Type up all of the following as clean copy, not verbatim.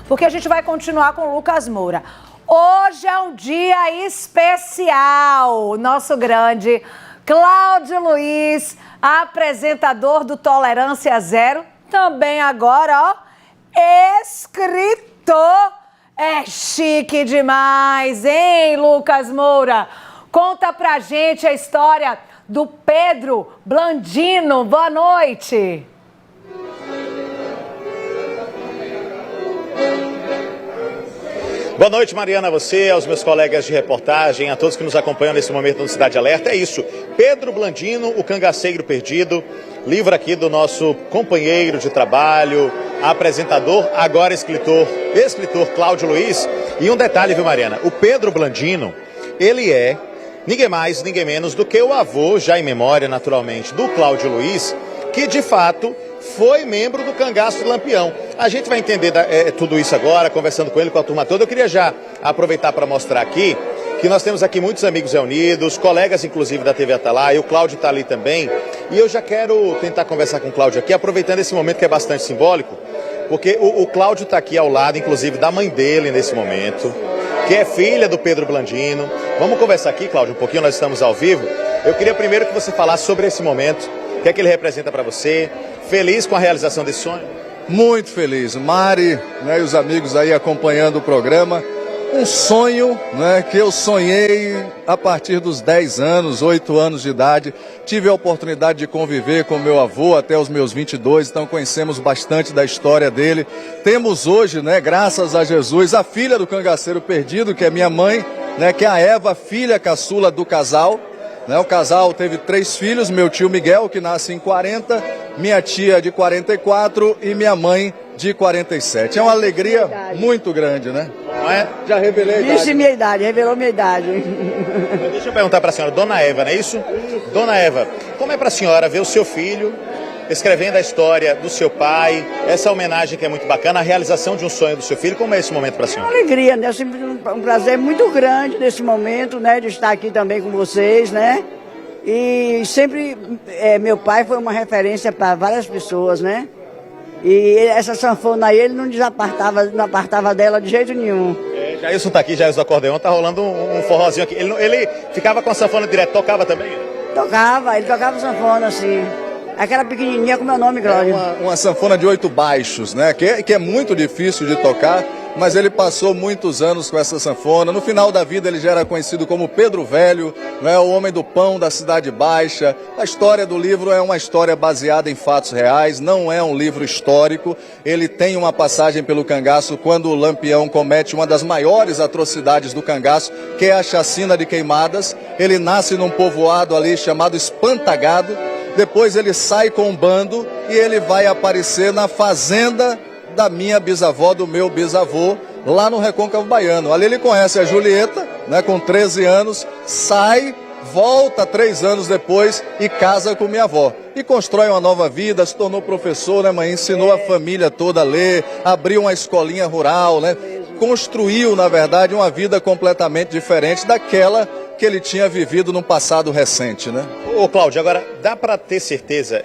porque a gente vai continuar com o Lucas Moura. Hoje é um dia especial. Nosso grande Cláudio Luiz, apresentador do Tolerância Zero, também agora, ó, escritor. É chique demais, hein, Lucas Moura? Conta pra gente a história do Pedro Blandino. Boa noite. Boa noite, Mariana, a você, aos meus colegas de reportagem, a todos que nos acompanham nesse momento no Cidade Alerta. É isso, Pedro Blandino, o cangaceiro perdido, livro aqui do nosso companheiro de trabalho, apresentador, agora escritor Cláudio Luiz. E um detalhe, viu, Mariana? O Pedro Blandino, ele é ninguém mais, ninguém menos do que o avô, já em memória, naturalmente, do Cláudio Luiz, que de fato foi membro do Cangaço do Lampião. A gente vai entender tudo isso agora, conversando com ele, com a turma toda. Eu queria já aproveitar para mostrar aqui que nós temos aqui muitos amigos reunidos, colegas inclusive da TV Atalaia, o Cláudio está ali também. E eu já quero tentar conversar com o Cláudio aqui, aproveitando esse momento que é bastante simbólico, porque o Cláudio está aqui ao lado, inclusive, da mãe dele nesse momento, que é filha do Pedro Blandino. Vamos conversar aqui, Cláudio, um pouquinho, nós estamos ao vivo. Eu queria primeiro que você falasse sobre esse momento, o que é que ele representa para você. Feliz com a realização desse sonho? Muito feliz. Mari, né, e os amigos aí acompanhando o programa. Um sonho, né, que eu sonhei a partir dos 10 anos, 8 anos de idade. Tive a oportunidade de conviver com meu avô até os meus 22, então conhecemos bastante da história dele. Temos hoje, né, graças a Jesus, a filha do cangaceiro perdido, que é minha mãe, né, que é a Eva, filha caçula do casal. O casal teve 3 filhos, meu tio Miguel, que nasce em 40, minha tia de 44 e minha mãe de 47. É uma alegria muito grande, né? Não é? Já revelei a idade. Disse minha idade, revelou minha idade. Deixa eu perguntar para a senhora, Dona Eva, não é isso? Dona Eva, como é para a senhora ver o seu filho escrevendo a história do seu pai, essa homenagem que é muito bacana, a realização de um sonho do seu filho, como é esse momento para a senhora? Uma alegria, né? Sempre um prazer muito grande nesse momento, né? De estar aqui também com vocês, né? E sempre, meu pai foi uma referência para várias pessoas, né? E essa sanfona aí, ele não apartava dela de jeito nenhum. Jailson tá aqui, Jailson do acordeão, tá rolando um forrozinho aqui. Ele ficava com a sanfona direto, tocava também? Ele tocava sanfona, assim. Aquela pequenininha, como é o nome, Cláudio? Uma sanfona de 8 baixos, né? Que é muito difícil de tocar, mas ele passou muitos anos com essa sanfona. No final da vida ele já era conhecido como Pedro Velho, né? O homem do pão da Cidade Baixa. A história do livro é uma história baseada em fatos reais, não é um livro histórico. Ele tem uma passagem pelo cangaço quando o Lampião comete uma das maiores atrocidades do cangaço, que é a chacina de Queimadas. Ele nasce num povoado ali chamado Espantagado. Depois ele sai com um bando e ele vai aparecer na fazenda da minha bisavó, do meu bisavô, lá no Recôncavo Baiano. Ali ele conhece a Julieta, né, com 13 anos, sai, volta 3 anos depois e casa com minha avó. E constrói uma nova vida, se tornou professor, né, mãe? Ensinou a família toda a ler, abriu uma escolinha rural, né? Construiu, na verdade, uma vida completamente diferente daquela que ele tinha vivido no passado recente, né? Ô Cláudio, agora dá para ter certeza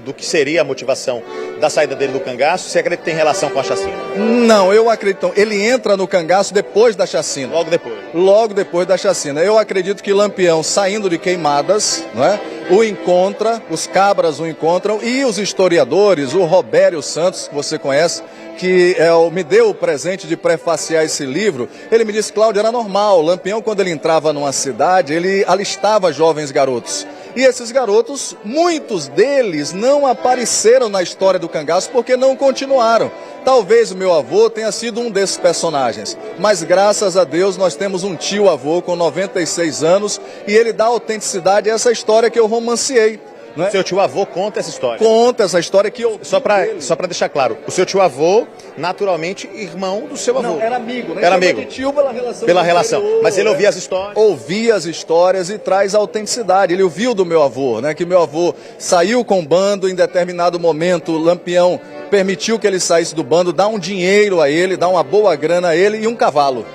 do que seria a motivação da saída dele do cangaço? Você acredita que tem relação com a chacina? Não, eu acredito. Ele entra no cangaço depois da chacina. Logo depois? Logo depois da chacina. Eu acredito que Lampião, saindo de Queimadas, né, o encontra, os cabras o encontram e os historiadores, o Robério Santos, que você conhece, que me deu o presente de prefaciar esse livro, ele me disse, Cláudio, era normal, Lampião quando ele entrava numa cidade, ele alistava jovens garotos. E esses garotos, muitos deles não apareceram na história do cangaço porque não continuaram. Talvez o meu avô tenha sido um desses personagens, mas graças a Deus nós temos um tio-avô com 96 anos e ele dá autenticidade a essa história que eu romanciei. Né? Seu tio-avô conta essa história? Conta essa história que eu... Só para deixar claro, o seu tio-avô, naturalmente, irmão do seu avô. Não, era amigo, né? Era amigo. De tio pela relação. Pela relação. Mas ele ouvia as histórias? Ouvia as histórias e traz autenticidade. Ele ouviu do meu avô, né? Que meu avô saiu com o bando, em determinado momento, o Lampião permitiu que ele saísse do bando, dá um dinheiro a ele, dá uma boa grana a ele e um cavalo.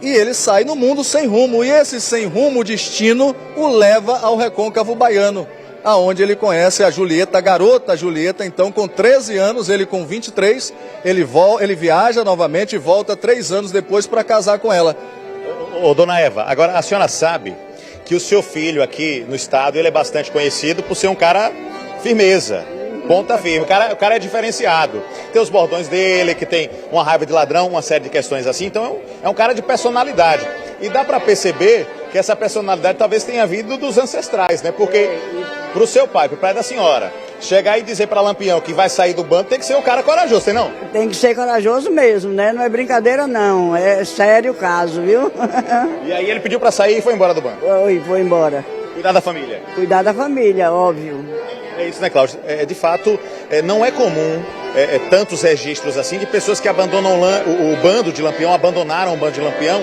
E ele sai no mundo sem rumo. E esse sem rumo, o destino, o leva ao Recôncavo Baiano. aonde ele conhece a Julieta, a garota Julieta. Então, com 13 anos, ele com 23, ele viaja novamente e volta 3 anos depois para casar com ela. Ô, dona Eva, agora a senhora sabe que o seu filho aqui no estado, ele é bastante conhecido por ser um cara firmeza, ponta firme. O cara é diferenciado. Tem os bordões dele, que tem uma raiva de ladrão, uma série de questões assim. Então, é um cara de personalidade. E dá para perceber que essa personalidade talvez tenha vindo dos ancestrais, né? Porque pro seu pai, pro pai da senhora, chegar e dizer para Lampião que vai sair do bando, tem que ser um cara corajoso, tem não? Tem que ser corajoso mesmo, né? Não é brincadeira não, é sério o caso, viu? E aí ele pediu para sair e foi embora do bando? Foi embora. Cuidar da família? Cuidar da família, óbvio. É isso, né, Cláudio? De fato, não é comum tantos registros assim de pessoas que abandonam o bando de Lampião, abandonaram o bando de Lampião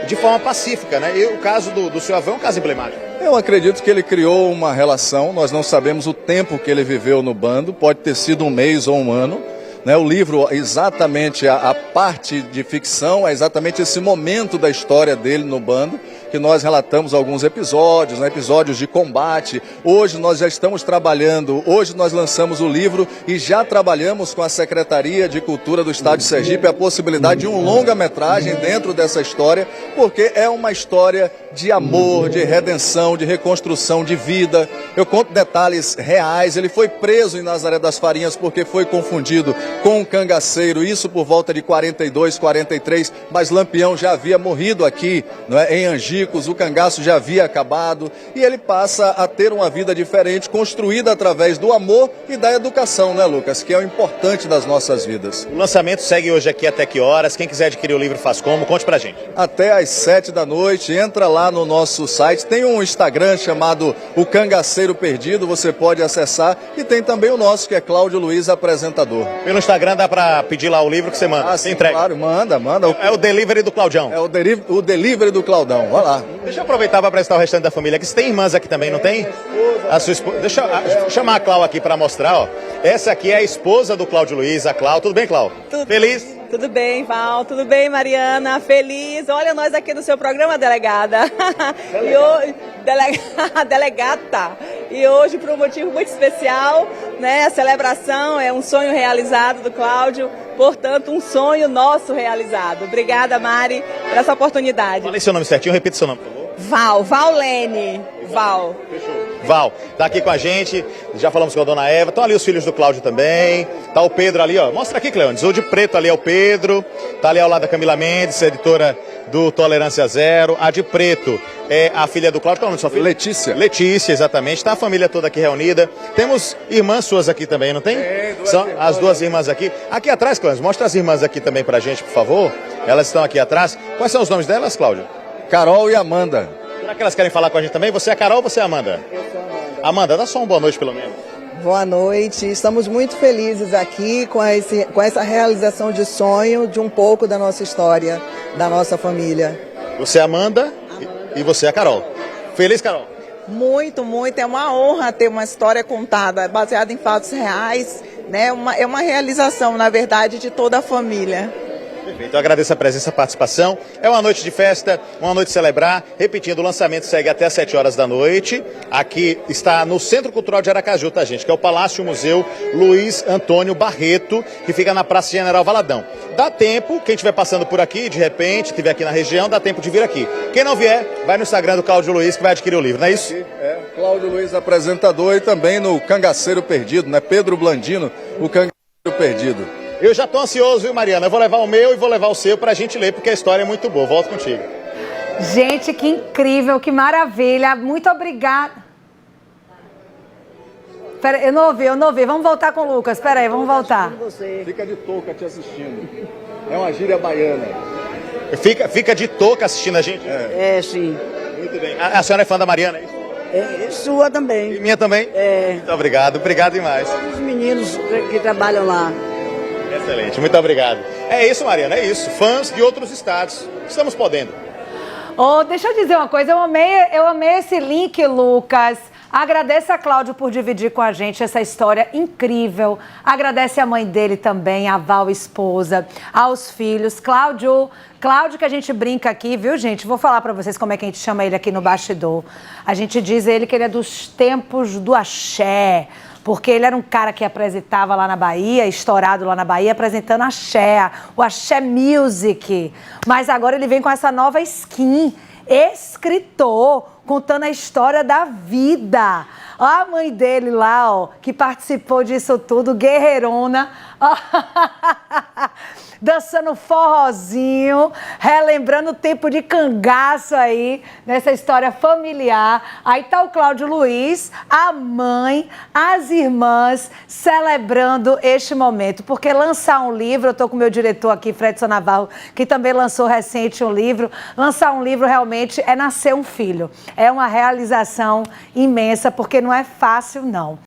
de forma pacífica, né? E o caso do seu avô é um caso emblemático. Eu acredito que ele criou uma relação, nós não sabemos o tempo que ele viveu no bando, pode ter sido 1 mês ou 1 ano. Né, o livro, exatamente a parte de ficção, é exatamente esse momento da história dele no bando, que nós relatamos alguns episódios, né, episódios de combate. Hoje nós já estamos trabalhando, hoje nós lançamos o livro e já trabalhamos com a Secretaria de Cultura do Estado de Sergipe a possibilidade de um longa-metragem dentro dessa história, porque é uma história de amor, de redenção, de reconstrução de vida. Eu conto detalhes reais. Ele foi preso em Nazaré das Farinhas porque foi confundido com um cangaceiro, isso por volta de 42, 43, mas Lampião já havia morrido aqui, não é, em Angicos, o cangaço já havia acabado, e ele passa a ter uma vida diferente, construída através do amor e da educação, né, Lucas, que é o importante das nossas vidas. O lançamento segue hoje aqui até que horas? Quem quiser adquirir o livro faz como? Conte pra gente. Até às 7 da noite, entra lá no nosso site, tem um Instagram chamado O Cangaceiro Perdido, você pode acessar, e tem também o nosso, que é Cláudio Luiz Apresentador. Pelo Instagram dá pra pedir lá o livro que você manda. Sim, entrega. Claro, manda. É o delivery do Claudião. É o delivery do Claudão, vai lá. Deixa eu aproveitar para apresentar o restante da família aqui. Você tem irmãs aqui também, não tem? A sua esposa. Deixa eu chamar a Clau aqui para mostrar, ó. Essa aqui é a esposa do Cláudio Luiz, a Clau. Tudo bem, Clau? Tudo. Feliz? Tudo bem, Val. Tudo bem, Mariana? Feliz. Olha nós aqui no seu programa, delegada. E hoje, delegata. E hoje, por um motivo muito especial, né? A celebração é um sonho realizado do Cláudio, portanto, um sonho nosso realizado. Obrigada, Mari, por essa oportunidade. Falei seu nome certinho, repita seu nome, por favor. Valene. Val. Fechou. Val, tá aqui com a gente, já falamos com a dona Eva, estão ali os filhos do Cláudio também, tá o Pedro ali, ó, mostra aqui, Cleones, o de preto ali é o Pedro, tá ali ao lado da Camila Mendes, editora do Tolerância Zero, a de preto é a filha do Cláudio, qual é o nome da sua filha? Letícia. Letícia, exatamente, tá a família toda aqui reunida, temos irmãs suas aqui também, não tem? São as duas irmãs aqui. Aqui atrás, Cleones, mostra as irmãs aqui também pra gente, por favor, elas estão aqui atrás, quais são os nomes delas, Cláudio? Carol e Amanda. Será que elas querem falar com a gente também? Você é a Carol ou você é a Amanda? Eu sou a Amanda. Amanda, dá só uma boa noite pelo menos. Boa noite, estamos muito felizes aqui com essa realização de sonho de um pouco da nossa história, da nossa família. Você é a Amanda e você é a Carol. Feliz, Carol? Muito, é uma honra ter uma história contada, baseada em fatos reais, né? É uma realização, na verdade, de toda a família. Perfeito, eu agradeço a presença e a participação. É uma noite de festa, uma noite de celebrar. Repetindo, o lançamento segue até às 7 horas da noite. Aqui está no Centro Cultural de Aracaju, tá, gente? Que é o Palácio Museu Luiz Antônio Barreto, que fica na Praça General Valadão. Dá tempo, quem estiver passando por aqui, de repente, estiver aqui na região, dá tempo de vir aqui. Quem não vier, vai no Instagram do Cláudio Luiz, que vai adquirir o livro, não é isso? É, Cláudio Luiz Apresentador, e também no Cangaceiro Perdido, né? Pedro Blandino, o Cangaceiro Perdido. Eu já estou ansioso, viu, Mariana? Eu vou levar o meu e vou levar o seu pra gente ler, porque a história é muito boa. Volto contigo. Gente, que incrível, que maravilha. Muito obrigada. Pera, eu não ouvi. Vamos voltar com o Lucas. Espera aí, vamos voltar. Fica de touca te assistindo. É uma gíria baiana. Fica de touca assistindo a gente? É, sim. Muito bem. A senhora é fã da Mariana, é isso? É sua também. E minha também? É. Muito obrigado demais. Os meninos que trabalham lá. Excelente, muito obrigado. É isso, Mariana, é isso. Fãs de outros estados. Estamos podendo. Oh, deixa eu dizer uma coisa, eu amei esse link, Lucas. Agradeço a Cláudio por dividir com a gente essa história incrível. Agradece a mãe dele também, a Val, esposa, aos filhos. Cláudio que a gente brinca aqui, viu, gente? Vou falar pra vocês como é que a gente chama ele aqui no bastidor. A gente diz ele que ele é dos tempos do axé, porque ele era um cara que apresentava lá na Bahia, estourado lá na Bahia, apresentando axé, o Axé Music. Mas agora ele vem com essa nova skin, escritor, contando a história da vida. Ó a mãe dele lá, ó, que participou disso tudo, guerreirona, dançando forrozinho, relembrando o tempo de cangaço aí, nessa história familiar. Aí tá o Cláudio Luiz, a mãe, as irmãs, celebrando este momento. Porque lançar um livro, eu tô com o meu diretor aqui, Fredson Navarro, que também lançou recente um livro. Lançar um livro realmente é nascer um filho. É uma realização imensa, porque não é fácil, não.